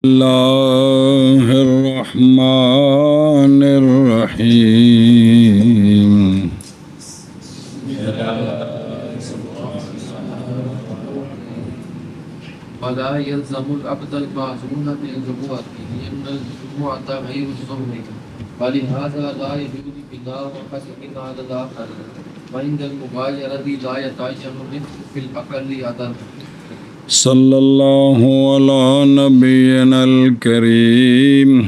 اللہ الرحمن الرحیم ولا يلزم العبد المعزون بالجمعة لأن الجمعة غير الظهر ولهذا لا يجوز بناء حسب على الآخر وعند المغايرة لا يتعين الرفق في الأقل عدد. صلی اللہ علی نبینا الکریم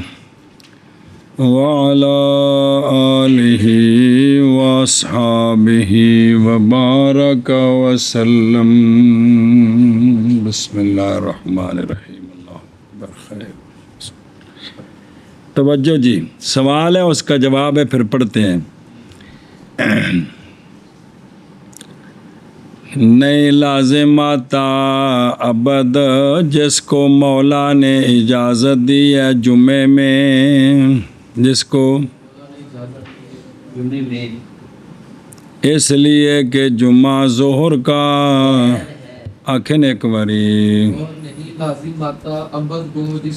وعلی آلہ واصحابہ وبارک وسلم. بسم اللہ الرحمن الرحیم. اللہ اکبر. خیر. توجہ جی، سوال ہے، اس کا جواب ہے، پھر پڑھتے ہیں. نئے لازم آتا ابد جس کو مولا نے اجازت دی ہے جمعے میں، جس کو اس لیے کہ جمعہ ظہر کا آنکھیں ایک باری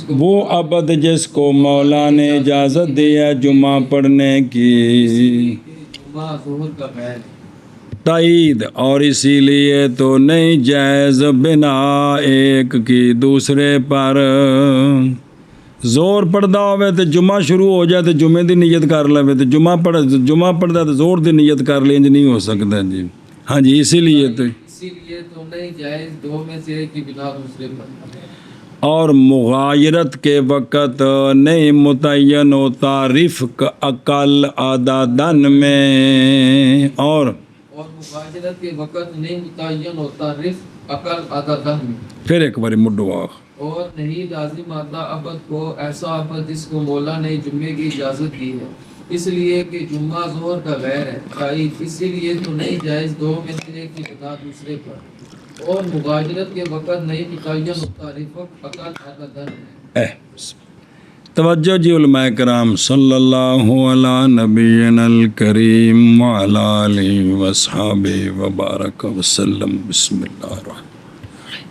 وہ ابد جس کو مولا نے اجازت دی ہے جمعہ پڑھنے کی تائید، اور اسی لیے تو نہیں جائز بنا ایک کی دوسرے پر. زور پڑھدا ہوئے تو جمعہ شروع ہو جائے تو جمعے دی نیت کر لے، تو جمعہ پڑھدا تو زور دی نیت کر لیں، نہیں ہو سکتا جی. ہاں جی، اسی لیے تو نہیں جائز دو میں سے ایک کی بنا دوسرے پر. اور مغایرت کے وقت نہیں متعین ہوتا رفق عقل عددن میں، اور مغایرت کے وقت نہیں متعین ہوتا رفق عقل عددن میں. پھر ایک باری مڈو آخ. اور نہیں لازم آتا عبد کو ایسا عبد جس کو مولا نے جمعے کی اجازت دی ہے، اس لیے کہ جمعہ ظہر کا غیر ہے تائید، اسی لیے تو نہیں جائز دو میں سے ایک کی بنا دوسرے پر. اور مغایرت کے وقت نہیں متعین ہوتا رفق عقل عددن میں. توجہ جی علماء کرام، صلی اللہ علی نبینا الکریم وعلی آلہ وصحابہ وبارک وسلم. بسم اللہ الرحمن الرحیم.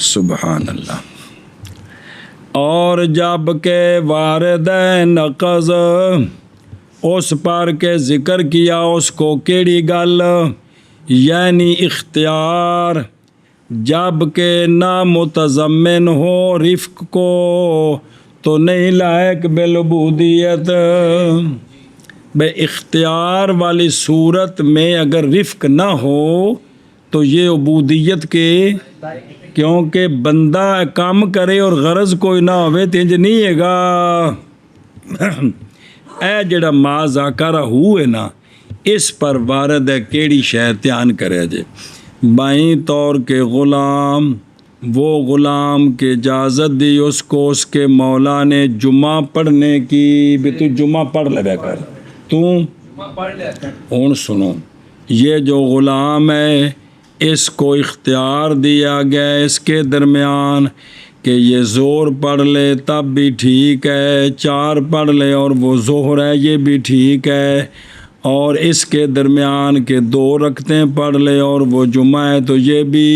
سبحان اللہ. اور جب کہ واردین نقض اس پر کے ذکر کیا، اس کو کیڑی گل، یعنی اختیار، جب کہ نامتضمن ہو رفق کو تو نہیں لائق بالعبودیت. بے اختیار والی صورت میں اگر رفق نہ ہو تو یہ عبودیت کے، کیونکہ بندہ کام کرے اور غرض کوئی نہ ہوئے تینج نہیں ہے گا. اے جڑا ما ذاکرہ ہوئے نا، اس پر وارد ہے کیڑی شے دھیان کرے جے. بائیں طور کے غلام، وہ غلام کے اجازت دی اس کو اس کے مولا نے جمعہ پڑھنے کی، بھی تو جمعہ پڑھ لے کر تو ہون سنو. یہ جو غلام ہے اس کو اختیار دیا گیا اس کے درمیان کہ یہ زور پڑھ لے تب بھی ٹھیک ہے، چار پڑھ لے اور وہ ظہر ہے یہ بھی ٹھیک ہے، اور اس کے درمیان کے دو رکعتیں پڑھ لے اور وہ جمعہ ہے تو یہ بھی.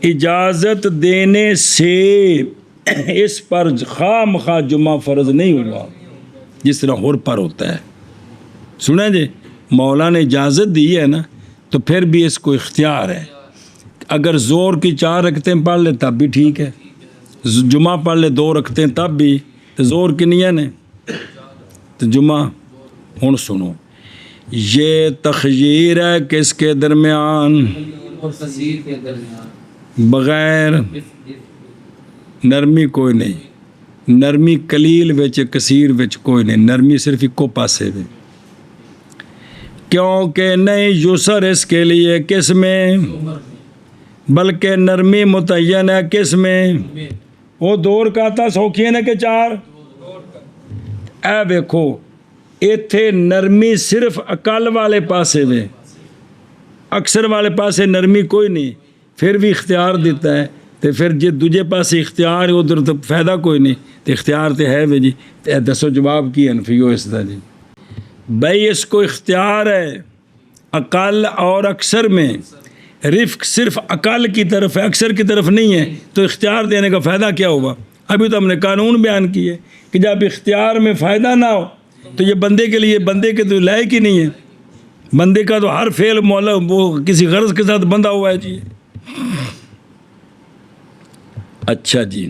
اجازت دینے سے اس پر خواہ مخواہ جمعہ فرض نہیں ہوا جس طرح ہر پر ہوتا ہے. سنیں جی، مولا نے اجازت دی ہے نا تو پھر بھی اس کو اختیار ہے. اگر زور کی 4 رکعتیں پڑھ لے تب بھی ٹھیک ہے، جمعہ پڑھ لے 2 رکعتیں تب بھی. تو زور کنیا نے تو جمعہ. ہن سنو، یہ تخییر ہے کس کے درمیان؟ بغیر نرمی کوئی نہیں، نرمی قلیل وچ کثیر وچ کوئی نہیں، نرمی صرف ایکو پاسے میں. کیونکہ نہیں یسر اس کے لیے کس میں، بلکہ نرمی متعین ہے کس میں. وہ 2 رکعتاں سوکھی ہیں کہ 4. اے دیکھو ایتھے نرمی صرف عقل والے پاسے میں، اکثر والے پاسے نرمی کوئی نہیں، پھر بھی اختیار دیتا ہے. تو پھر جی دوجے پاسے اختیار ہے ادھر تو فائدہ کوئی نہیں، تو اختیار تو ہے بھی جی. دسو جواب کی انفیو اس دا جی. بھائی اس کو اختیار ہے عقل اور اکثر میں، رفق صرف اقل کی طرف ہے، اکثر کی طرف نہیں ہے، تو اختیار دینے کا فائدہ کیا ہوا؟ ابھی تو ہم نے قانون بیان کیے کہ جب اختیار میں فائدہ نہ ہو تو یہ بندے کے لیے، بندے کے تو لائق ہی نہیں ہے، بندے کا تو ہر فعل مولا وہ کسی غرض کے ساتھ بندھا ہوا ہے جی۔ اچھا جی،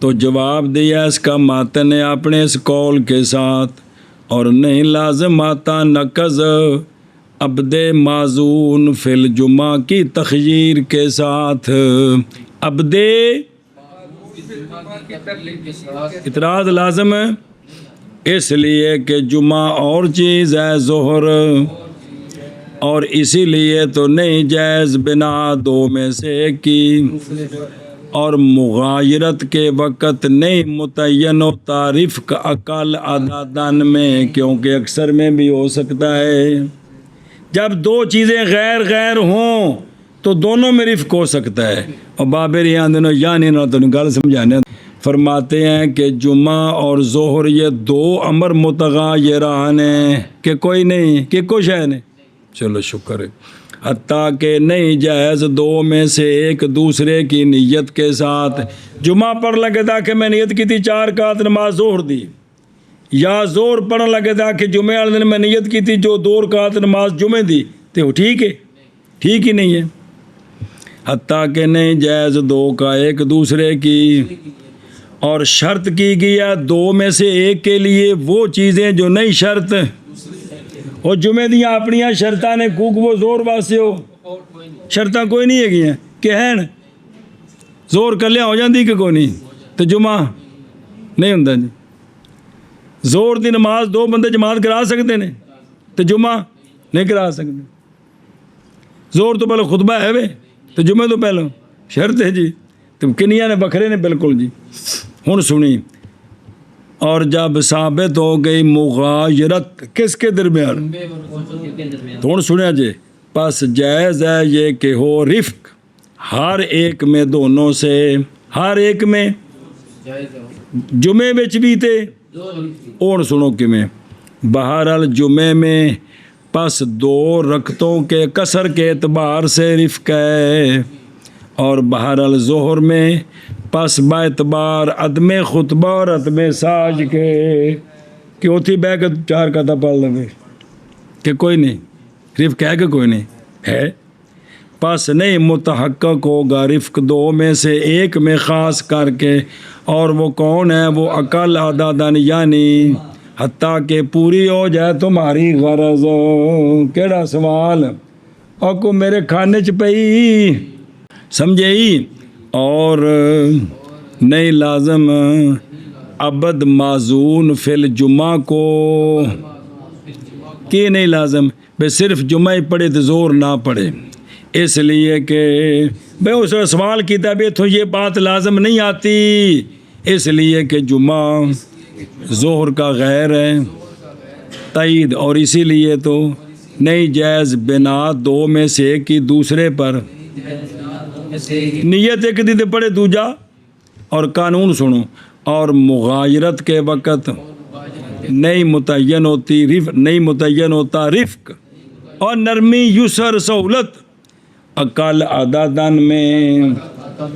تو جواب دیا اس کا ماتن نے اپنے اس قول کے ساتھ، اور نہیں لازم آتا نقض عبد معزون فی الجمعہ کی تخییر کے ساتھ۔ عبد اعتراض لازم ہے اس لیے کہ جمعہ اور چیز ہے ظہر، اور اسی لیے تو نہیں جائز بنا دو میں سے ایک کی، اور مغایرت کے وقت نہیں متعین و تعریف کا اقل عددن میں، کیونکہ اکثر میں بھی ہو سکتا ہے۔ جب دو چیزیں غیر غیر ہوں تو دونوں میں رفق ہو سکتا ہے۔ اور بابر یہاں دنوں یعنی نہ تو گل سمجھانے فرماتے ہیں کہ جمعہ اور ظہر یہ دو امر متغایران ہیں کہ کوئی نہیں، کہ کچھ ہے نہیں، چلو شکر ہے، حتیٰ کہ نہیں جائز دو میں سے ایک دوسرے کی نیت کے ساتھ۔ جمعہ پڑھ لگے تھا کہ میں نیت کی تھی 4 رکعت نماز ظہر دی، یا زور پڑھنے لگے تھا کہ جمعے والے دن میں نیت کی تھی جو 2 رکعت نماز جمعے دی، تو وہ ٹھیک ہے؟ ٹھیک ہی نہیں ہے۔ حتیٰ کہ نہیں جائز دو کا ایک دوسرے کی، اور شرط کی گیا دو میں سے ایک کے لیے وہ چیزیں جو نہیں شرط، اور جمعے دیاں اپنیاں شرطاں نے کوک وہ زور واسطے ہو، شرطاں کوئی نہیں ہے گیا کہ ہیں زور کلیاں ہو جاندی کہ کوئی نہیں، تو جمعہ نہیں ہوندا جی۔ زور دی نماز 2 بندے جماعت کرا سکتے ہیں تو جمعہ نہیں کرا سکتے۔ زور تو پہلے خطبہ ہے وے تو جمعہ تو پہلے شرط ہے جی، تو کنیاں نے بکھرے نے بالکل جی۔ ہن سنی، اور جب ثابت ہو گئی مغایرت کس کے درمیان، تو ہن سنیا جی، پس جائز ہے یہ کہ ہو رفق ہر ایک میں دونوں سے، ہر ایک میں، جمعے بچ بھی تے اور سنو کہ میں بہرحال جمعے میں پس 2 رکعتوں کے قصر کے اعتبار سے رفق ہے، اور بہرحال ظہر میں پس با اعتبار عدم خطبہ اور عدم ساج کے، کہ اتھی بہ کے 4 رکعتاں پڑھ لے کہ کوئی نہیں، رفق ہے کہ کوئی نہیں ہے، پس نہیں متحقق ہوگا رفق 2 میں سے ایک میں خاص کر کے، اور وہ کون ہے؟ وہ اقل عددن، یعنی حتیٰ کہ پوری ہو جائے تمہاری غرض۔ کیڑا سوال، اور کو میرے کھانے چ پئی سمجھے ہی، اور نہیں لازم عبد معزون فی الجمعہ کو، کہ نہیں لازم بے صرف جمعہ ہی پڑھے تو زور نہ پڑھے، اس لیے کہ بھئی اس نے سوال کیتا بھی تو یہ بات لازم نہیں آتی، اس لیے کہ جمعہ ظہر کا غیر ہے تائید، اور اسی لیے تو نہیں جائز بنا 2 میں سے ایک کی دوسرے پر، نیت ایک دی پڑھے دوجا، اور قانون سنو، اور مغایرت کے وقت نہیں متعین ہوتی رفق، نہیں متعین ہوتا رفق اور نرمی یسر سہولت اقل عددن میں،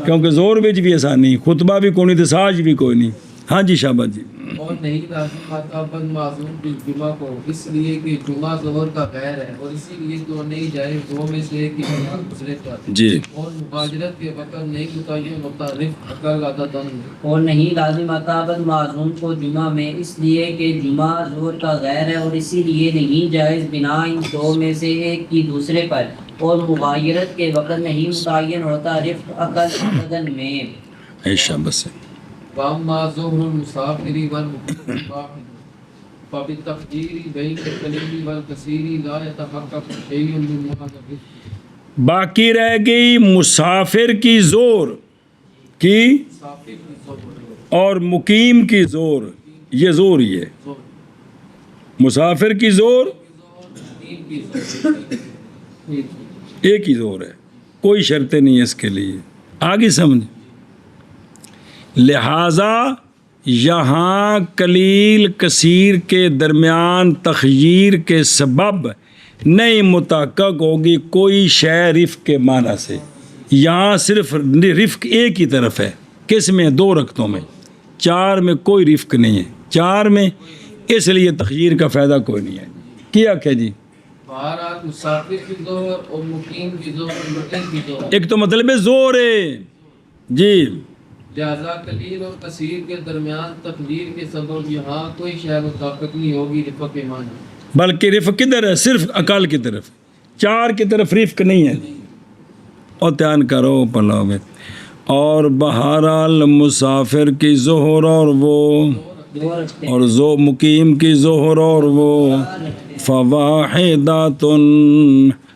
کیونکہ زور بچ بھی آسانی، خطبہ بھی کوئی نہیں تو ساج بھی کوئی نہیں۔ ہاں جی شاباش جی۔ اور نہیں لازم آتا عبد معزون بالجمعہ کو، اس لیے کہ جمعہ ظہر کا غیر ہے، اور اسی لیے تو نہیں جائز 2 میں سے ایک کی دوسرے پر جی، اور مغایرت کے وقت نہیں متعین ہوتا رفق اقل عددن میں، اور نہیں لازم آتا عبد معزون کو جمعہ میں، اس لیے کہ جمعہ ظہر کا غیر ہے، اور اسی لیے نہیں جائز بنا ان 2 میں سے ایک کی دوسرے پر، اور مغایرت کے وقت نہیں متعین ہوتا رفق اقل عددن میں۔ ایشا بس وَأَمَّا ظُهْرُ الْمُسَافِرِ وَالْمُقِيمِ وَاحِدٌ فَبِالتَّقْدِيرِ بَيْنَ الْقَلِيلِ وَالْكَثِيرِ لَا يَتَحَقَّقُ شَيْءٌ مِّنْ هَذَا۔ باقی رہ گئی مسافر کی زور کی اور مقیم کی زور، یہ زور ہی ہے، مسافر کی زور ایک ہی زور ہے، کوئی شرط نہیں ہے اس کے لیے، آگے سمجھ۔ لہٰذا یہاں قلیل کثیر کے درمیان تخییر کے سبب نہیں متحقق ہوگی کوئی شے رفق کے معنی سے. یہاں صرف رفق ایک ہی طرف ہے. کس میں؟ 2 رکعتوں میں. 4 میں کوئی رفق نہیں ہے. 4 میں اس لیے تخییر کا فائدہ کوئی نہیں ہے. کیا کہ جی بہرحال مسافر کی ظہر اور مقیم کی ظہر مقیم کی ظہر ایک تو مطلب ہے زور ہے جی. لہذا قلیل اور کثیر کے درمیان تقدیر کے سبب یہاں کوئی شے مطابق نہیں ہوگی رفق کے معنی. بلکہ رفق کدھر ہے؟ صرف اقل کی طرف. 4 کی طرف رفق نہیں ہے. اور دھیان کرو پلو میں. اور بہرحال مسافر کی ظہر اور وہ اور مقیم کی ظہر اور وہ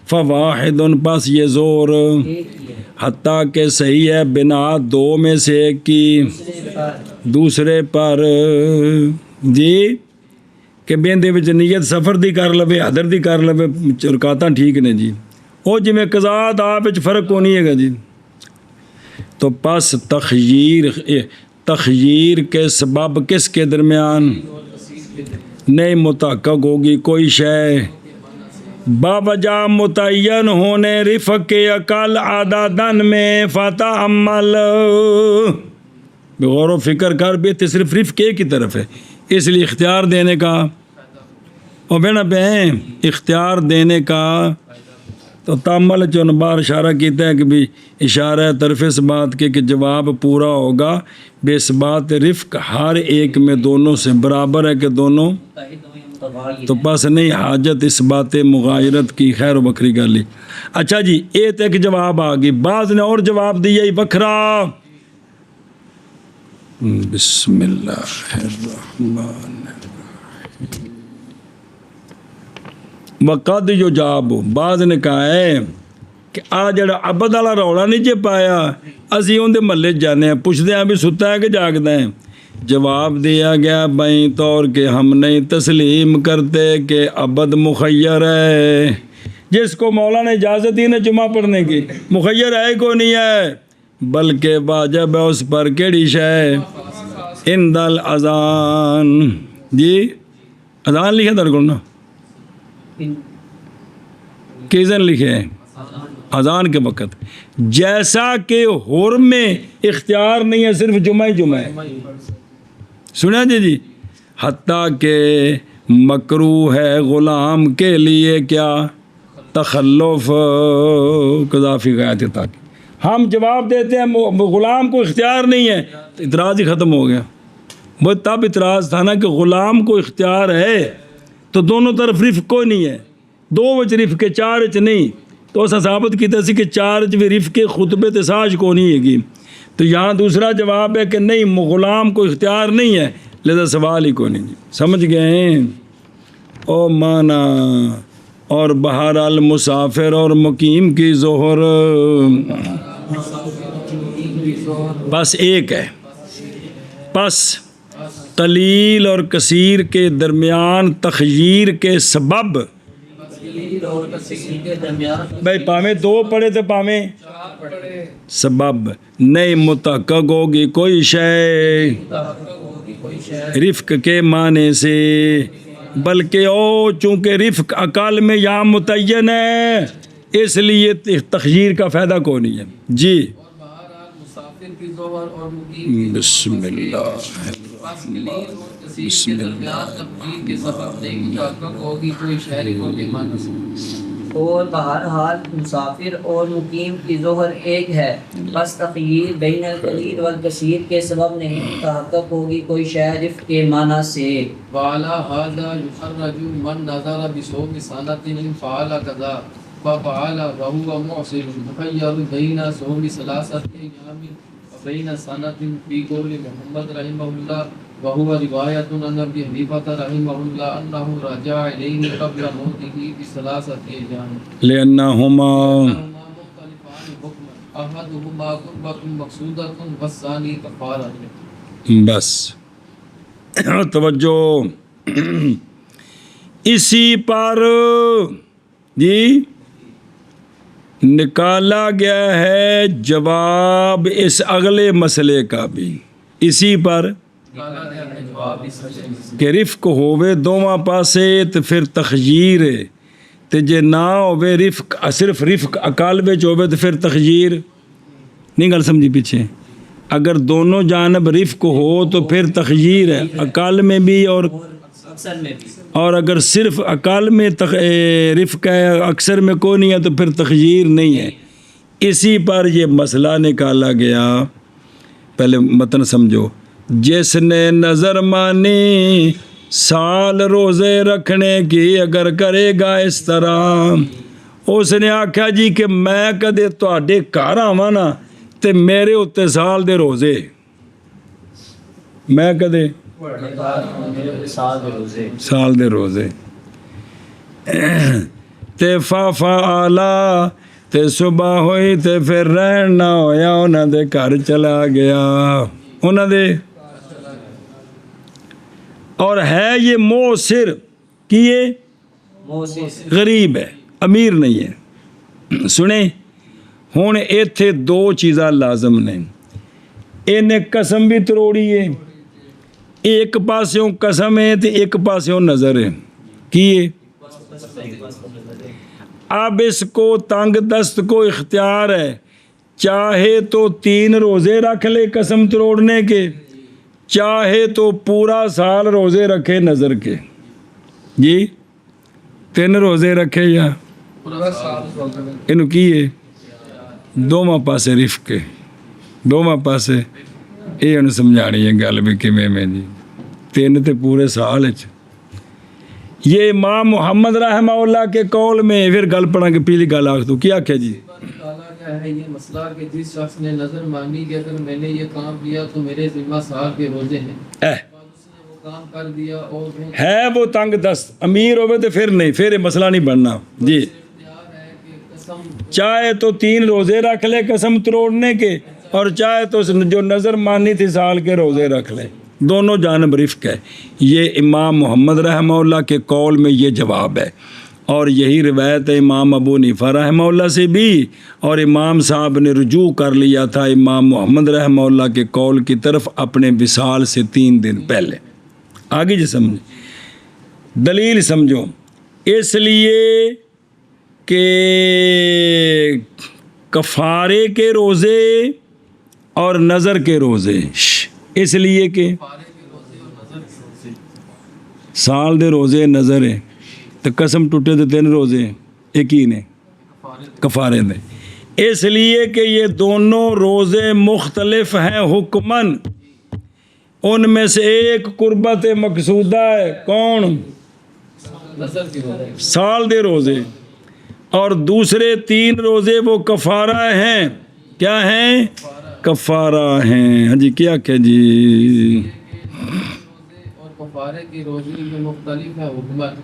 فواحد پس یہ زور حتیٰ کہ صحیح ہے بنا 2 میں سے ایک کی دوسرے پر جی کہ بیندے وچ نیت سفر دی کر لوے حضر دی کر لوے رکعتاں ٹھیک نے جی. وہ جی میں قضا دا وچ فرق کو نہیں ہے گا جی. تو پس تخییر کے سبب کس کے درمیان نہیں متحقق ہوگی کوئی شے باوجہ متعین ہونے رفق کے اقل عددن میں فتح عمل. غور و فکر کر بھی صرف رفق ایک ہی طرف ہے. اس لیے اختیار دینے کا اور بہن بہن اختیار دینے کا تو تامل چون بار اشارہ کیتا ہے کہ بھی اشارہ ہے طرف اس بات کے کہ جواب پورا ہوگا بے اس بات رفق ہر ایک میں دونوں سے برابر ہے کہ دونوں تو پس نہیں حاجت اس بات مغایرت کی. خیر و بکری گالی. اچھا جی ایک ایک جواب آگی. بعض نے اور جواب دیا ہی بکھرا. بسم اللہ الرحمن وقد جو جاب. بعض نے کہا ہے کہ آ جڑا عبد والا رولا نہیں جے پایا اسی اندر محلے جانے ہیں پوچھتے ہیں بھی ستا ہے کہ جاگتا ہے. جواب دیا گیا بائیں طور کہ ہم نہیں تسلیم کرتے کہ عبد مخیر ہے. جس کو مولا نے اجازت دی نا جمعہ پڑھنے کی مخیر ہے کو نہیں ہے بلکہ واجب ہے اس پر کیڑی شے عند الاذان. جی اذان لکھے در کو نا کیزن لکھے ہیں اذان کے وقت جیسا کہ حرم میں اختیار نہیں ہے صرف جمعہ ہی جمعہ ہے. سنا جی حتیٰ کہ مکروہ ہے غلام کے لیے کیا تخلف قذافی غایت تک. ہم جواب دیتے ہیں غلام کو اختیار نہیں ہے تو اعتراض ہی ختم ہو گیا. وہ تب اعتراض تھا نا کہ غلام کو اختیار ہے تو دونوں طرف رفق کوئی نہیں ہے. 2 وچ رفق کے 4 وچ نہیں تو اسا ثابت کیتا سی کہ 4 وچ بھی رفق کے خطبے تساج کو نہیں ہے گی. تو یہاں دوسرا جواب ہے کہ نہیں غلام کو اختیار نہیں ہے لہذا سوال ہی کو نہیں. سمجھ گئے ہیں او مانا. اور بہرحال مسافر اور مقیم کی ظہر بس ایک ہے. پس قلیل اور کثیر کے درمیان تخییر کے سبب بھائی پامیں 2 پڑھے تو پامیں سبب نہیں متحقق ہوگی کوئی شے رفق کے معنی سے بلکہ چونکہ رفق اقل میں یہاں متعین ہے اس لیے تخییر کا فائدہ کو نہیں ہے. جی بسم اللہ اور بہرحال مسافر اور مقیم کی ظہر ایک ہے بس تخییر بین القلیل والکثیر کے سبب نہیں تحقق ہوگی کوئی شے رفق کے معنی سے. وعلى هذا يخرج من نظر بصوم سنة فعل كذا ففعل وهو معسر مخير بين صوم 3 أيام وبين سنة في قول محمد رحمه الله وهو رواية عن أبي حنيفة رحمه الله أنه رجع إليه قبل موته ب3 أيام لأنهما مختلفان حكما أحدهما قربة مقصودة والثاني كفارة. بس توجہ اسی پر جی نکالا گیا ہے جواب اس اگلے مسئلے کا بھی. اسی پر کہ رفق ہوئے 2 پاسے تو پھر تخییر ਤੇ ਜੇ ਨਾ ਹੋਵੇ ਰਿਫਕ, ਸਿਰਫ ਰਿਫਕ ਅਕਲ ਵਿੱਚ ਹੋਵੇ ਤੇ ਫਿਰ ਤਖਯੀਰ نہیں گل سمجھی پیچھے. اگر دونوں جانب رفق ہو تو پھر تخییر ہے عقل میں بھی اور اکثر میں بھی. اور اگر صرف عقل میں رفق ہے اکثر میں کوئی نہیں ہے تو پھر تخییر نہیں ہے. اسی پر یہ مسئلہ نکالا گیا. پہلے متن سمجھو. جس نے نظر مانی سال روزے رکھنے کی اگر کرے گا اس طرح, اس نے آکھا جی کہ میں کدے تواڈے گھر آواں نا تے میرے اتنے سال دے روزے, میں کدے سال دے روزے تے فعلا تے صبح ہوئی تے پھر رہن نہ ہویا, انہاں دے گھر چلا گیا, انہاں دے. اور ہے یہ موسر کی یہ غریب ہے, امیر نہیں ہے. سنیں ہوں ایتھے دو چیزاں لازم نے. انہیں قسم بھی تروڑی ہے, ایک پاسوں قسم ہے تے ایک پاسوں نظر ہے. کی ہے اب اس کو تنگ دست کو اختیار ہے, چاہے تو 3 روزے رکھ لے قسم توڑنے کے, چاہے تو پورا سال روزے رکھے نظر کے. جی 3 روزے رکھے یا انہوں کی ہے دوواں پاسے رفق کے, دوواں پاسے یہ انہوں سمجھانی ہے گل بھی کیویں میں جی 3 تے پورے سال وچ. یہ امام محمد رحمہ اللہ کے قول میں پھر گل پڑھا کہ پیلی گل آخ تو کیا کیا جی ہے یہ مسئلہ کہ جس شخص نے نظر مانی کہ اگر میں نے یہ کام کیا تو میرے ذمہ سال کے روزے ہیں, اس نے وہ کام کر دیا اور ہے وہ تنگ دست امیر ہوئے تو پھر نہیں, پھر یہ مسئلہ نہیں بننا جی. چاہے تو 3 روزے رکھ لے قسم توڑنے کے, اور چاہے تو جو نظر مانی تھی سال کے روزے رکھ لے, دونوں جانب رفق ہے. یہ امام محمد رحمہ اللہ کے قول میں یہ جواب ہے, اور یہی روایت ہے امام ابو حنیفہ رحمہ اللہ سے بھی, اور امام صاحب نے رجوع کر لیا تھا امام محمد رحمہ اللہ کے قول کی طرف اپنے وصال سے 3 دن پہلے. آگے جی سمجھ دلیل سمجھو. اس لیے کہ کفارے کے روزے اور نظر کے روزے, اس لیے کہ سال دے روزے نظر ہے تو قسم ٹوٹے تو 3 روزے ایک ہی نے کفارے دے. اس لیے کہ یہ دونوں روزے مختلف ہیں حکماً, ان میں سے ایک قربت مقصودہ ہے کون سال دے روزے, اور دوسرے 3 روزے وہ کفارہ ہیں. کیا ہیں کفارہ ہیں. ہاں جی کیا کہ جی اور کفارے کی روزے میں مختلف ہے حکمت,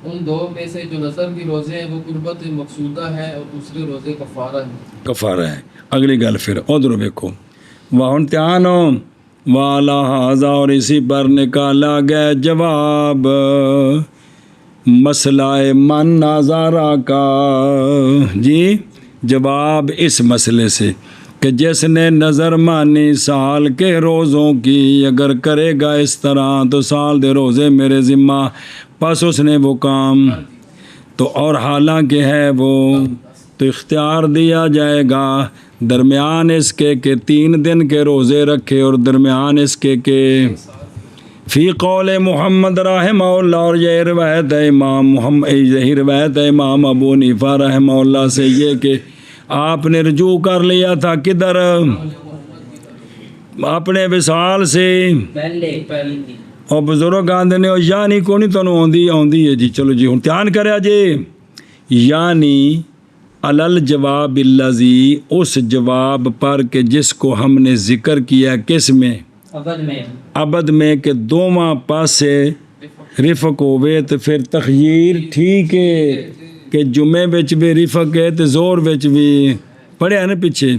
ان 2 میں سے جو نظر کی روزے ہیں وہ قربت مقصودہ ہے اور دوسرے روزے کفارہ ہیں. کفارہ ہے. اگلی گل پھر ادھر دیکھو وہاں دھیان ہو والا حاضہ, اور اسی پر نکالا گیا جواب مسئلہ من نظارہ کا. جی جواب اس مسئلے سے کہ جس نے نظر مانی سال کے روزوں کی اگر کرے گا اس طرح تو سال دے روزے میرے ذمہ, پس اس نے وہ کام تو اور حالانکہ ہے وہ تو اختیار دیا جائے گا درمیان اس کے کہ 3 دن کے روزے رکھے, اور درمیان اس کے کہ فی قول محمد رحمہ اللہ, اور یہ روایت ہے امام محمد, یہی روایت ہے امام ابو حنیفہ رحمہ اللہ سے یہ کہ آپ نے رجوع کر لیا تھا کدھر اپنے وصال سے پہلے اور بزرگ آندے نے یعنی کو نہیں تانوں آندی ہے جی. چلو جی ہوں دھیان کریا جی, یعنی علل جواب الذی, اس جواب پر کہ جس کو ہم نے ذکر کیا کس میں عبد میں کہ دوواں پاسے رفق ہوئے تو پھر تخییر ٹھیک ہے کہ جمعے بچ بھی رفق ہے تو زور بچ بھی پڑھے ہیں نا پیچھے.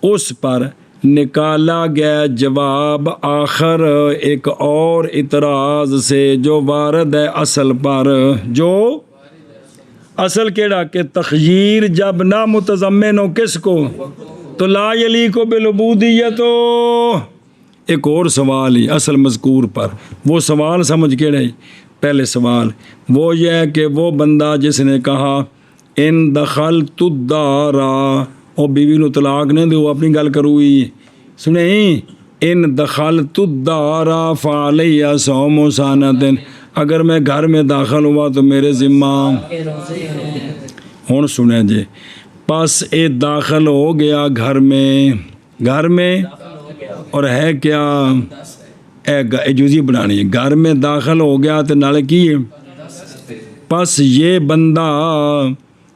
اس پر نکالا گیا جواب آخر ایک اور اعتراض سے جو وارد ہے اصل پر, جو اصل کیڑا کہ تخییر جب نہ متضمن ہو کس کو تو لا یلیق بالعبودیت. ایک اور سوال ہی اصل مذکور پر, وہ سوال سمجھ کے رہے پہلے سوال وہ یہ ہے کہ وہ بندہ جس نے کہا ان دخلت الدار او بیوی نو طلاق نہیں دو اپنی گل کروئی سنیں ان دخلت الدار فعلی صوم سنۃ اگر میں گھر میں داخل ہوا تو میرے ذمہ ہوں سنیں جی پس اے داخل ہو گیا گھر میں اور ہے کیا اے جزی بنانی ہے گھر میں داخل ہو گیا تو نال کی ہے پس یہ بندہ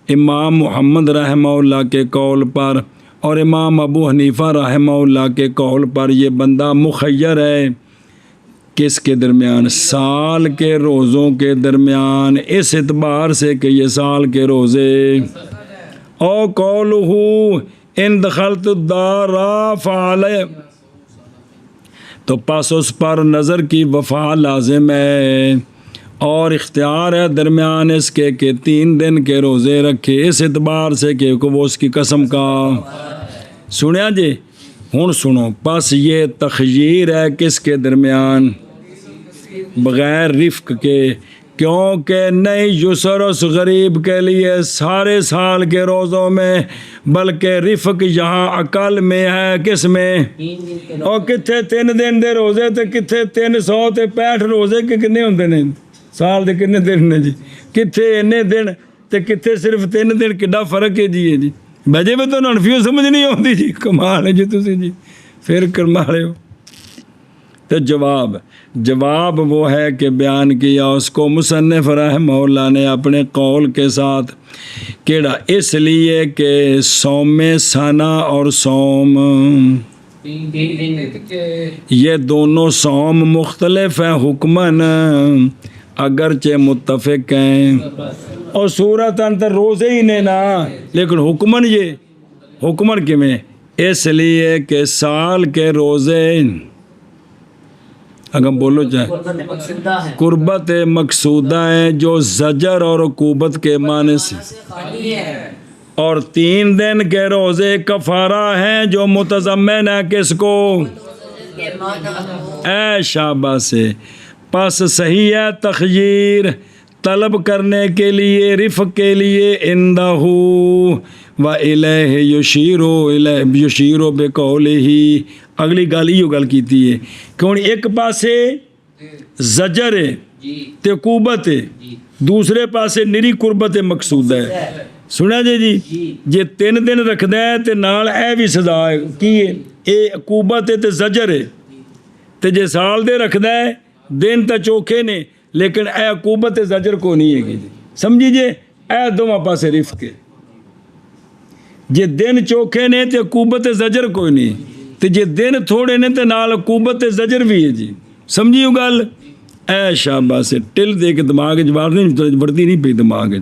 امام محمد رحمہ اللہ کے قول پر اور امام ابو حنیفہ رحمہ اللہ کے قول پر یہ بندہ مخیر ہے کس کے درمیان سال کے روزوں کے درمیان اس اعتبار سے کہ یہ سال کے روزے او قولہ ان دخلت الدار فعلی تو پس اس پر نظر کی وفا لازم ہے اور اختیار ہے درمیان اس کے کہ 3 دن کے روزے رکھے اس اعتبار سے کہ وہ اس کی قسم کا سنیا جی ہوں سنو پس یہ تخییر ہے کس کے درمیان بغیر رفق کے کیونکہ نہیں یسر اس غریب کے لیے سارے سال کے روزوں میں بلکہ رفق یہاں عقل میں ہے کس میں اور کتنے 3 دن دے روزے تے کتنے 300 تے 65 روزے کے کنے ہوندے نے سال دے کنے دن نے جی کتنے انے دن تے کتنے صرف 3 دن کڈا فرق ہے جی بجے میں تو انفیو سمجھ نہیں آتی جی کمال ہے جی تسی جی پھر کرمالے ہو تو جواب وہ ہے کہ بیان کیا اس کو مصنف رحمہ اللہ نے اپنے قول کے ساتھ کیڑا اس لیے کہ صوم سنہ اور صوم یہ دونوں صوم مختلف ہیں حکماً اگرچہ متفق ہیں اور صورتاً تو روزے ہی نے نا لیکن حکماً کیویں اس لیے کہ سال کے روزے اگر بولو چاہے قربت مقصودہ ہے جو زجر اور عقوبت کے معنی سے اور 3 دن کے روزے کفارہ ہیں جو متضمن ہے کس کو اے شابہ سے پس صحیح ہے تخییر طلب کرنے کے لیے رفق کے لیے اندہ و الیہ یشیرو بقولہ اگلی گل یہ گل کیتی ہے کہ ہن ایک پاسے زجر ہے تے عقوبت ہے دوسرے پاسے نری قربت مقصود ہے سنیا جی جے 3 دن رکھدا ہے تے نال اے بھی سزا ہے کی ہے اے عقوبت ہے تے زجر ہے تے جے سال دے رکھدا ہے دن تا چوکھے نے لیکن اے عقوبت زجر کو نہیں ہے جی سمجھی جے اے دونوں پاسے رفق ہے جے دن چوکھے نے تے عقوبت زجر کوئی نہیں تے جے دن تھوڑے نے تے نال عقوبت زجر بھی ہے جی سمجھیو گل اے شابہ سے ٹل دے کے دماغ جواب نہیں بڑھتی نہیں پی دماغ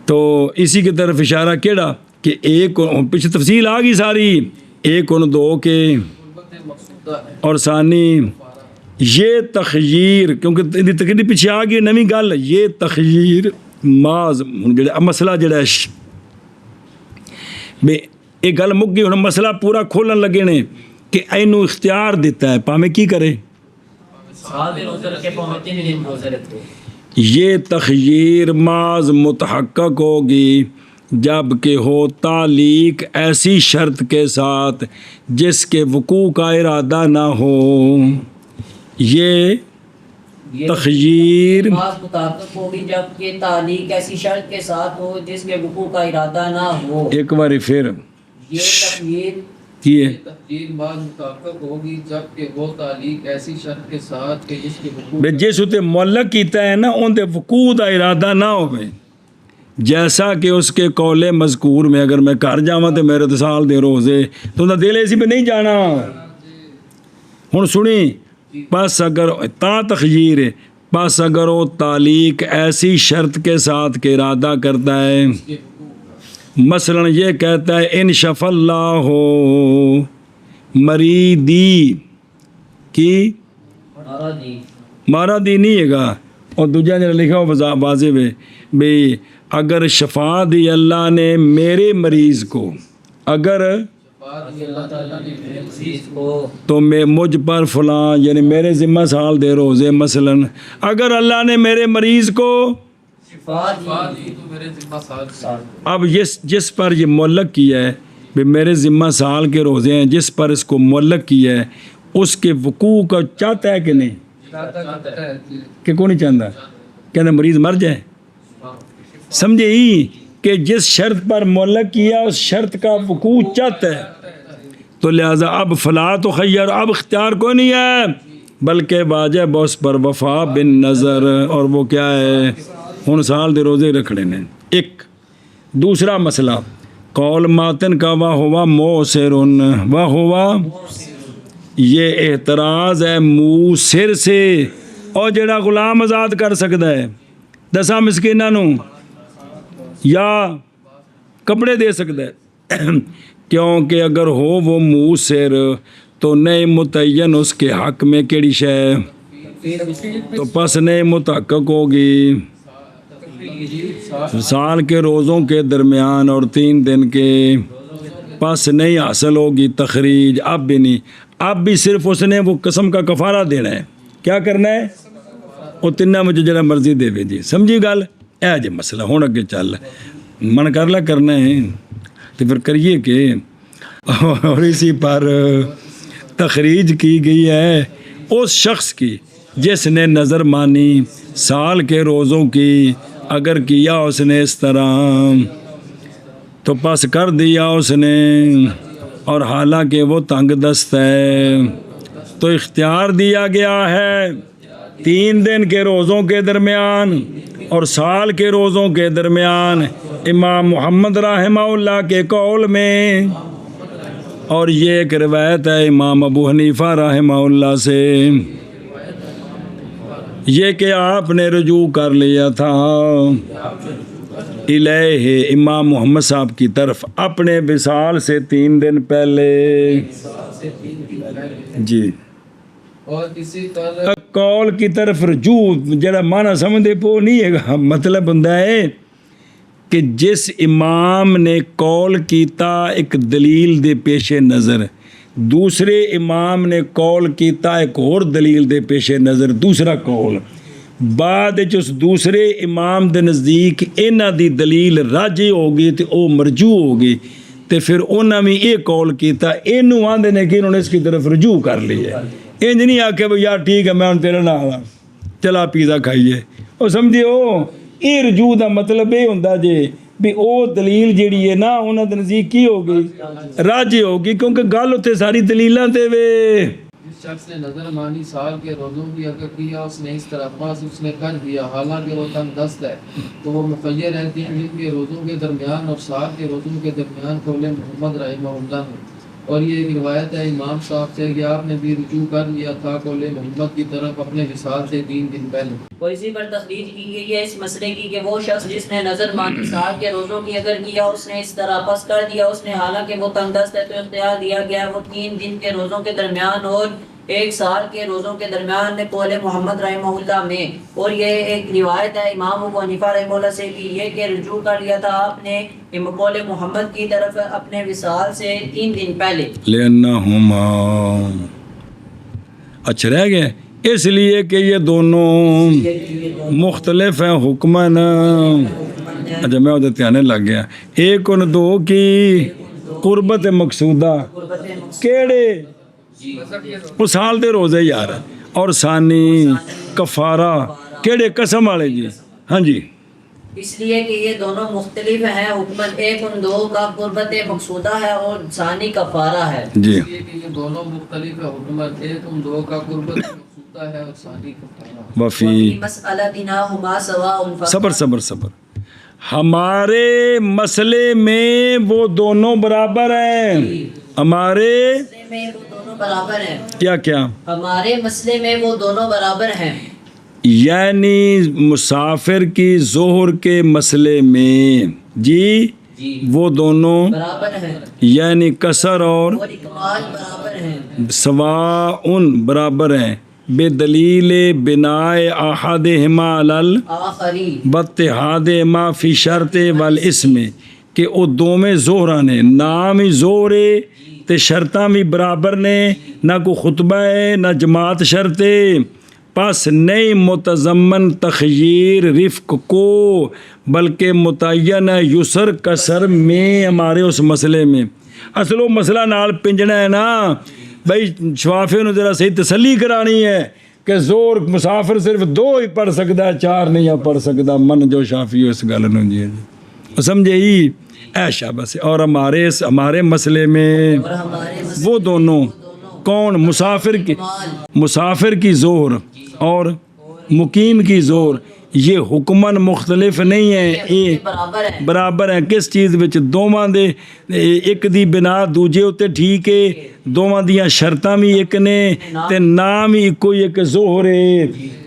تو اسی کی طرف اشارہ کیڑا کہ ایک پیچھے تفصیل آ گئی ساری ایک ان 2 کے اور ثانی یہ تخییر کیونکہ تقریر پیچھے آ گئی نویں گل یہ تخییر ماز جڑا مسئلہ جڑا بے ایک گل مک گئی ہن مسئلہ پورا کھولن لگے نے کہ اینو اختیار دیتا ہے پاویں کی کرے یہ تخییر ماز متحقق ہوگی جب کہ ہو تعلیق ایسی شرط کے ساتھ جس کے وقوع کا ارادہ نہ ہو یہ تخییر مطابق ہوگی جب کہ تعلیق ایسی شرط کے ساتھ ہو جس کے وقوع کا ارادہ نہ ہو ایک بار پھر یہ تخییر تخییر بعد مطابق ہوگی جب کہ وہ تعلیق ایسی شرط کے ساتھ کہ جس کے وقوع جس اتے معلق کیتا ہے نا ان دے وقوع دا ارادہ نہ ہوئے جیسا کہ اس کے قول مذکور میں اگر میں گھر جاواں تے میرے تو سال دے روزے تو انہاں دل ایسی پہ نہیں جانا ہن سنی پس اگر تا تخییر ہے پس اگر وہ تعلیق ایسی شرط کے ساتھ کے ارادہ کرتا ہے مثلا یہ کہتا ہے ان شف اللہ ہو مریدی کی مارا دی نہیں ہے گا اور دوجہ جنہا لکھا ہو واضح ہے بھئی اگر شفا دی اللہ نے میرے مریض کو اگر بعد میں اللہ تعالیٰ نے میرے مریض کو تو میں مجھ پر فلاں یعنی میرے ذمہ سال دے روزے مثلا، اگر اللہ نے میرے مریض کو شفا بعد دی ہی تو میرے ذمہ سال اب جس پر یہ معلق کیا ہے کہ میرے ذمہ سال کے روزے ہیں، جس پر اس کو معلق کیا ہے اس کے وقوع کا چاہتا ہے کہ نہیں؟ چاہتا ہے کہ کون نہیں چاہتا؟ کہنا مریض مر جائے، سمجھے ہی کہ جس شرط پر معلق کیا اس شرط کا وقوع چاہتا ہے، تو لہذا اب فلا تو خیر، اب اختیار کو نہیں ہے بلکہ واجب اس پر وفا بن نظر، اور وہ کیا ہے؟ ہن سال دے روزے رکھنے نے۔ ایک دوسرا مسئلہ قول ماتن کا واہ ہوا موسرن، واہ ہوا یہ اعتراض ہے موسر سے، اور جڑا غلام آزاد کر سکتا ہے 10 مسکیناں نوں یا کپڑے دے سکتا ہے، کیونکہ اگر ہو وہ موسر تو نئے متعین اس کے حق میں کیڑی شے تو پس نئے متحقق ہوگی سال کے روزوں کے درمیان اور 3 دن کے، پس نہیں حاصل ہوگی تخریج، اب بھی نہیں، اب بھی صرف اس نے وہ قسم کا کفارہ دینا ہے، کیا کرنا ہے؟ وہ تینوں مجھے جڑا مرضی دے وے جی، سمجھی گل؟ اے جی مسئلہ ہوں اگے چل من کر لا کرنا ہے تو پھر کریے کہ، اور اسی پر تخریج کی گئی ہے اس شخص کی جس نے نظر مانی سال کے روزوں کی، اگر کیا اس نے اس طرح تو پس کر دیا اس نے، اور حالانکہ وہ تنگ دست ہے تو اختیار دیا گیا ہے 3 دن کے روزوں کے درمیان اور سال کے روزوں کے درمیان امام محمد رحمہ اللہ کے قول میں، اور یہ ایک روایت ہے امام ابو حنیفہ رحمہ اللہ سے، یہ کہ آپ نے رجوع کر لیا تھا الیہ امام محمد صاحب کی طرف اپنے وصال سے 3 دن پہلے، جی اور اسی طرح قول کی طرف رجوع جڑا معنی سمجھے پو نہیں ہے، مطلب ہوتا ہے کہ جس امام نے قول کیتا ایک دلیل دے پیش نظر، دوسرے امام نے قول کیتا ایک اور دلیل دے پیش نظر دوسرا قول، بعد اس دوسرے امام دے نزدیک انہاں دی دلیل راجی ہوگی تے او مرجوع ہوگی، تے پھر انہاں بھی یہ قول کیتا، اینوں آندے نے کہ انہوں نے اس کی طرف رجوع کر لیا، انج نہیں آکھے بھئی یار ٹھیک ہے میں ہن تیرے نال ہاں چلا پیزا کھائیے، او سمجھے ہو یہ رجوع دا مطلب یہ ہوندا جے بھی او دلیل جیڑی ہے نا انہاں دے نزدیک کی ہوگی راجی ہوگی، کیونکہ گل اتنے ساری دلیلاں تے وے۔ جس شخص نے نظر مانی سال کے روزوں کی اگر کیا اس نے اس طرح پاس اس نے کر دیا حالانکہ وہ تنگ دست ہے تو وہ مخیر ہے 3 دن کے روزوں کے درمیان اور سال کے روزوں کے درمیان قول محمد رحمہ اللہ میں، اور یہ ایک روایت ہے امام صاحب سے کہ آپ نے بھی رجوع کر لیا تھا قول محمد کی طرف اپنے وصال سے 3 دن پہلے۔ اور اسی پر تخریج کی گئی ہے اس مسئلے کی کہ وہ شخص جس نے نظر مانی سال کے روزوں کی اگر کیا اس نے اس طرح پس کر دیا اس نے حالانکہ وہ تنگ دست ہے تو اختیار دیا گیا وہ 3 دن کے روزوں کے درمیان اور 1 سال کے روزوں کے درمیان قول محمد رحمہ اللہ میں، اور یہ ایک روایت ہے امام ابو حنیفہ رحمہ اللہ سے بھی یہ کہ رجوع کر لیا تھا آپ نے قول محمد کی طرف اپنے وصال سے 3 دن پہلے، لأنہما اچھا رہ گئے اس لیے کہ یہ دونوں مختلف ہیں حکمن، اچھا میں ادھر دھیانے لگ گیا، ایک ان دو کی قربت مقصودہ کیڑے وہ سال دے روزے یار، اور ثانی کفارہ کیڑے قسم والے جی، ہاں جی اس لیے کہ یہ دونوں مختلف ہیں حکمن، ایک ان دو کا قربت مقصودہ ہے اور ثانی کفارہ ہے، جی اس لیے کہ یہ دونوں مختلف ہے حکومت، ایک ان 2 کا قربت مقصودہ ہے اور ثانی کفارہ۔ وفی مسئلتنا ہما سواء، صبر صبر صبر، ہمارے مسئلے میں وہ دونوں برابر ہیں، ہمارے میں وہ دونوں برابر ہیں، کیا کیا ہمارے مسئلے میں وہ دونوں برابر ہیں، یعنی مسافر کی ظہر کے مسئلے میں جی وہ دونوں برابر ہیں یعنی قصر اور اکمال برابر ہیں، سواء برابر ہیں بے دلیل بنائے احدہما علی آخری باتحاد ما فی شرط والاسم، کہ وہ دوویں زہراں نے، نام ہی زہر ہے تے شرطاں بھی برابر نے، نہ کوئی خطبہ ہے نہ جماعت شرط ہے، پس نہیں متضمن تخییر رفق کو، بلکہ متعین ہے یسر کسر میں ہمارے اس مسئلے میں۔ اصل وہ مسئلہ نال پنجنا ہے نا بھائی، شوافے نے ذرا صحیح تسلی کرانی ہے کہ زور مسافر صرف 2 ہی پڑھ سکتا ہے، 4 نہیں پڑھ سکتا، من جو شافی ہو اس گل نو جی سمجھے ہی ایشا بس۔ اور ہمارے مسئلے میں اور ہمارے وہ دونوں کون، مسافر کی زور اور مقیم کی زور، یہ حکمن مختلف نہیں ہے، یہ برابر ہے، برابر ہیں۔ کس چیز وچ؟ دوواں دے ایک دی بنا دوجے اتے ٹھیک ہے، دوواں دیاں شرطاں بھی ایک نے تے نام ہی کوئی ایک زہر ہے،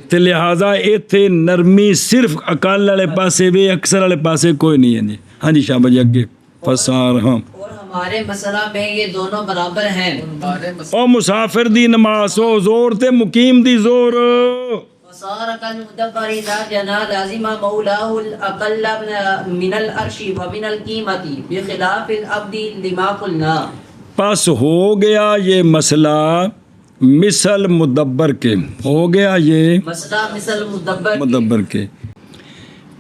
تے لہٰذا ایتھے نرمی صرف اقل والے پاسے وے، اکثر والے پاسے کوئی نہیں ہے جی۔ ہاں جی شاباش جی اگے فسار۔ ہاں اور ہمارے مسئلہ میں یہ دونوں برابر ہیں۔ او مسافر دی نماز او زور تے مقیم دی زور۔ وصار كالمدبر إذا جنى لازم مولاه الأقل من العرش ومن القيمة بخلاف العبد لما قلنا۔ پس ہو گیا یہ مسئلہ مثل مدبر کے، ہو گیا یہ مسئلہ مثل مدبر کے،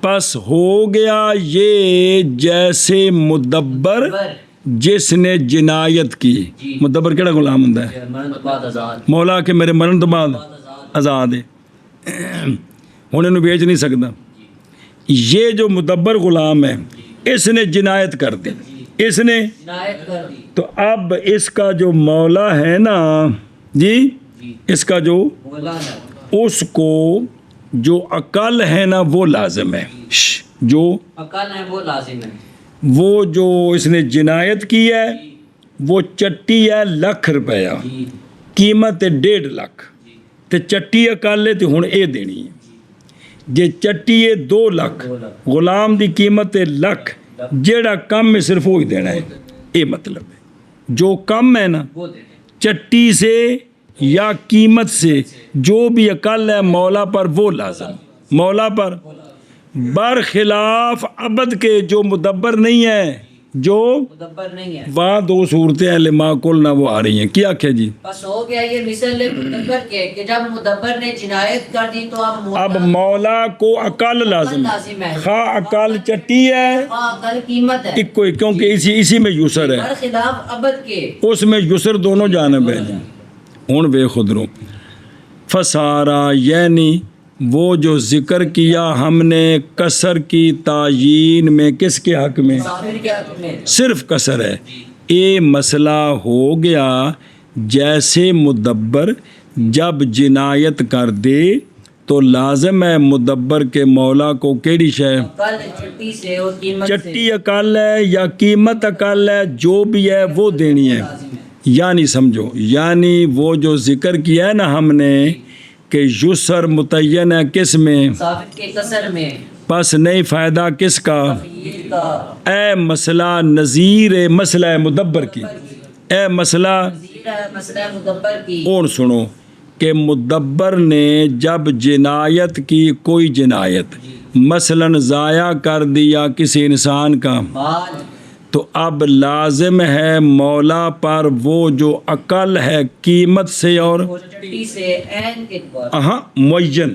پس ہو گیا یہ جیسے مدبر جس نے جنایت کی۔ مدبر کیڑا غلام ہوندا ہے؟ مولا کہ میرے مرن تو بعد آزاد ہے، ہن انہوں بیچ نہیں سکتا۔ یہ جو مدبر غلام ہے اس نے جنایت کر دی، اس نے، تو اب اس کا جو مولا ہے نا جی، اس کا جو اس کو جو عقل ہے نا وہ لازم ہے، جو عقل ہے وہ لازم ہے۔ وہ جو اس نے جنایت کی ہے وہ چٹی ہے ₹1,00,000 قیمت ہے 1.5 لاکھ، تے چٹی عقل ہے تے ہن اے دینی ہے۔ جے چٹی ہے 2 لاکھ، غلام دی قیمت ہے 1,00,000، جیڑا کم ہے صرف وہی دینا ہے، اے مطلب ہے۔ جو کم ہے نا چٹی سے یا قیمت سے جو بھی عقل ہے مولا پر وہ لازم، مولا پر، برخلاف عبد کے جو مدبر نہیں ہے، جو مدبر نہیں ہے۔ وہاں 2 صورتیں لما قلنا وہ آ رہی ہیں۔ کیا کہ جی بس ہو گیا یہ مثل مدبر کے کہ جب مدبر نے جنایت کر دی تو اب مولا کو عقل لازم ہے، خواہ عقل چٹی ہے عقل قیمت ہے، ایک کوئی، کیونکہ اسی میں یسر ہے، برخلاف عبد کے اس میں یسر دونوں جانب ہے جی۔ ہن بے خود رو فسارا، یعنی وہ جو ذکر کیا ہم نے کسر کی تعیین میں، کس کے حق میں؟ مسافر کے حق میں صرف کسر ہے۔ یہ مسئلہ ہو گیا جیسے مدبر جب جنایت کر دے تو لازم ہے مدبر کے مولا کو کیڑی شے؟ عقل چٹی سے اور قیمت سے، چٹی عقل ہے یا قیمت عقل ہے، جو بھی ہے وہ دینی ہے۔ یعنی سمجھو، یعنی وہ جو ذکر کیا ہے نا ہم نے کہ یسر متعین ہے کس میں؟ مسافر کے کسر میں، پس نہیں فائدہ کس کا؟ تخییر کا، اے مسئلہ نظیر مسئلہ مدبر کی، اے مسئلہ مسئلہ مدبر کی۔ اور سنو کہ مدبر نے جب جنایت کی، کوئی جنایت مثلاً ضائع کر دیا کسی انسان کا، مال، تو اب لازم ہے مولا پر وہ جو عقل ہے قیمت سے اور چٹی سے عین کے پر، معین،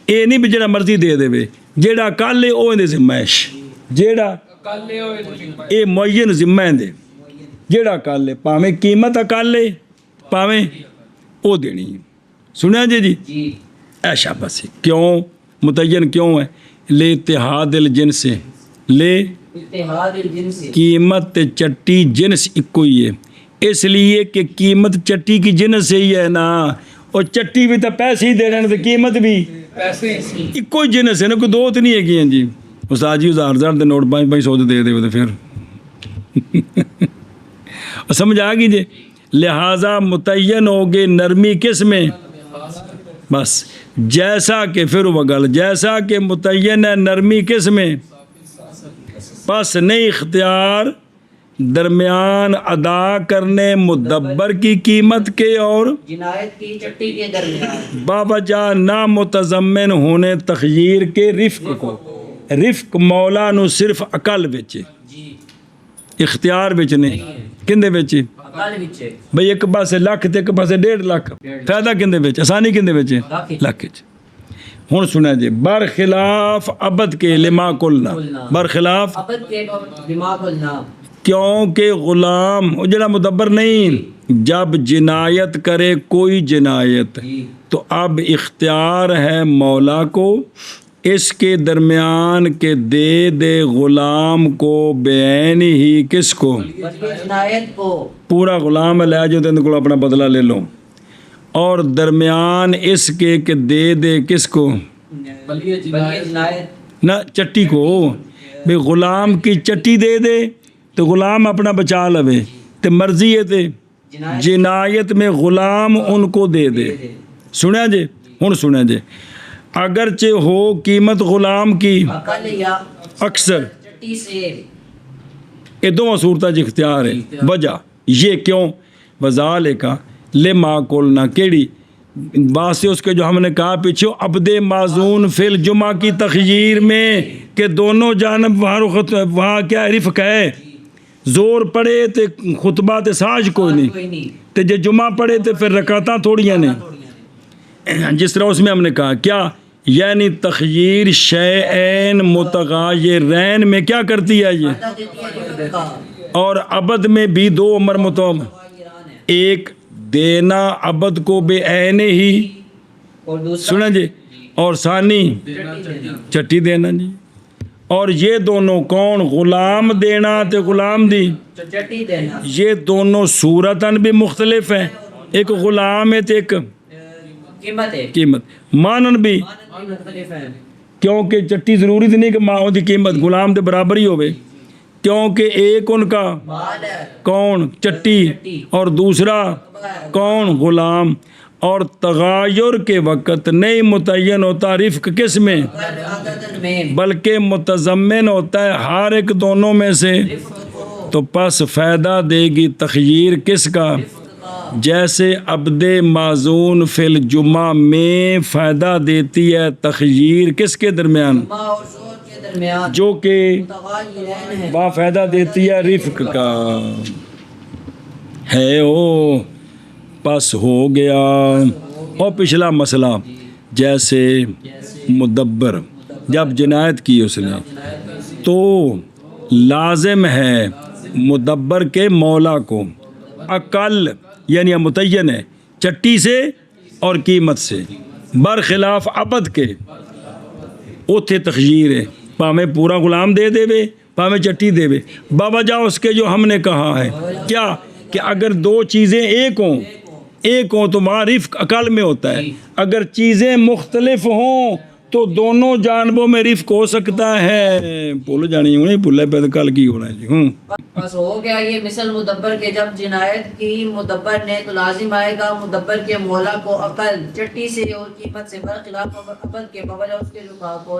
اے نہیں بھی جڑا مرضی دے دے وے، جیڑا عقل ہے وہ ذمہ ہے، جیڑا اے معین ذمہ ہے دے، جیڑا عقل ہے پاویں قیمت عقل ہے پاویں وہ دینی ہے۔ سنیا جی جی ایشا بس کیوں متعین کیوں ہے؟ لے اتحاد الجنس، لے اتحاد الجنس، قیمت چٹی جنس ایک ہی ہے، اس لیے کہ قیمت چٹی کی جنس سے ہی ہے نا، اور چٹی بھی تو پیسے ہی دے رہے ہیں تو قیمت بھی ایک ہی جنس ہے نا، کوئی 2 تو نہیں ہے جی۔ استاد جی 1000 دے نوٹ 500 دے دے تو پھر سمجھ آ گئی جی۔ لہٰذا متعین ہوگے نرمی کس میں؟ بس جیسا کہ پھر وہ گل، جیسا کہ متعین ہے نرمی کس میں؟ پس نہیں اختیار درمیان ادا کرنے مدبر کی قیمت کے اور جنایت کی چٹی کے درمیان، باوجہ نامتضمن ہونے تخییر کے رفق کو، رفق مولا نو صرف عقل وچ جی اختیار وچ نہیں کندے وچ عقل وچ بھئی ایک پاسے لاکھ تے ایک پاسے 1.5 لاکھ فائدہ کندے وچ آسانی کندے وچ لاکھ وچ ہن سنیا جی برخلاف عبد کے لما قلنا برخلاف عبد کے بما قلنا کیونکہ غلام وہ جڑا مدبر نہیں جب جنایت کرے کوئی جنایت تو اب اختیار ہے مولا کو اس کے درمیان کے دے دے غلام کو بعین ہی کس کو جنایت کو پورا غلام لے جو تین کو اپنا بدلہ لے لو اور درمیان اس کے کہ دے دے کس کو بلکہ جنایت نہ چٹی کو بھئی غلام کی چٹی دے دے تو غلام اپنا بچا لوے تو مرضی ہے تے جنایت میں غلام ان کو دے دے سنیا جے ہن سنیا جے اگرچہ ہو قیمت غلام کی عقل یا اکثر چٹی سے یہ دونوں صورتیں جی اختیار ہے وجہ یہ کیوں وذالک لما قلنا کیڑی واسطے اس کے جو ہم نے کہا پیچھے عبد معزون فی الجمعہ کی تخییر میں کہ دونوں جانب وہاں کیا رفق ہے زور پڑے تے خطبہ تے ساج کوئی نہیں تے جے جمعہ پڑے تے پھر رکعتاں تھوڑیاں نہیں جس طرح اس میں ہم نے کہا کیا یعنی تخییر شیئین متغایرین میں کیا کرتی ہے یہ اور عبد میں بھی 2 امر متوم ایک دینا عبد کو بے عین ہی اور دوسرا سنا جی اور ثانی چٹی دینا جی اور یہ دونوں کون غلام دینا تے غلام دی چٹی دینا یہ دونوں صورتاً بھی مختلف ہیں ایک غلام ہے تے ایک قیمت ہے قیمت مانن بھی مختلف ہے کیونکہ چٹی ضروری تھی نہیں کہ ماں دی قیمت غلام دے برابر ہی ہوئے کیونکہ ایک ان کا مال ہے کون چٹی اور دوسرا کون غلام اور تغیر کے وقت نہیں متعین ہوتا رفق کس میں عدد میں بلکہ متضمن ہوتا ہے ہر ایک دونوں میں سے تو پس فائدہ دے گی تخییر کس کا جیسے عبد معزون فی الجمعہ میں فائدہ دیتی ہے تخییر کس کے درمیان ما اور زور کے درمیان جو کہ متغیرین ہے با فائدہ دیتی ہے رفق کا ہے او پس ہو گیا اور پچھلا مسئلہ جیسے مدبر جب جنایت کی اس نے تو لازم ہے مدبر کے مولا کو عقل یعنی متعین ہے چٹی سے اور قیمت سے برخلاف عبد کے اوتھے تخییر ہے پاویں پورا غلام دے دے وے پاویں چٹی دے وے باوجہ اس کے جو ہم نے کہا ہے کیا کہ اگر 2 چیزیں ایک ہوں تو وہاں رفق عقل میں ہوتا ہے اگر چیزیں مختلف ہوں تو دونوں جانبوں میں رفق ہو سکتا ہے بھول جانی ہوں نہیں بھولے پہ کل کی ہونا ہے جی بس ہو گیا یہ مثل مدبر کے جب جنایت کی مدبر نے تو لازم آئے گا مدبر کے مولا کو عقل چٹی سے اور قیمت سے برخلاف عبد کے بوجہ اس کے جو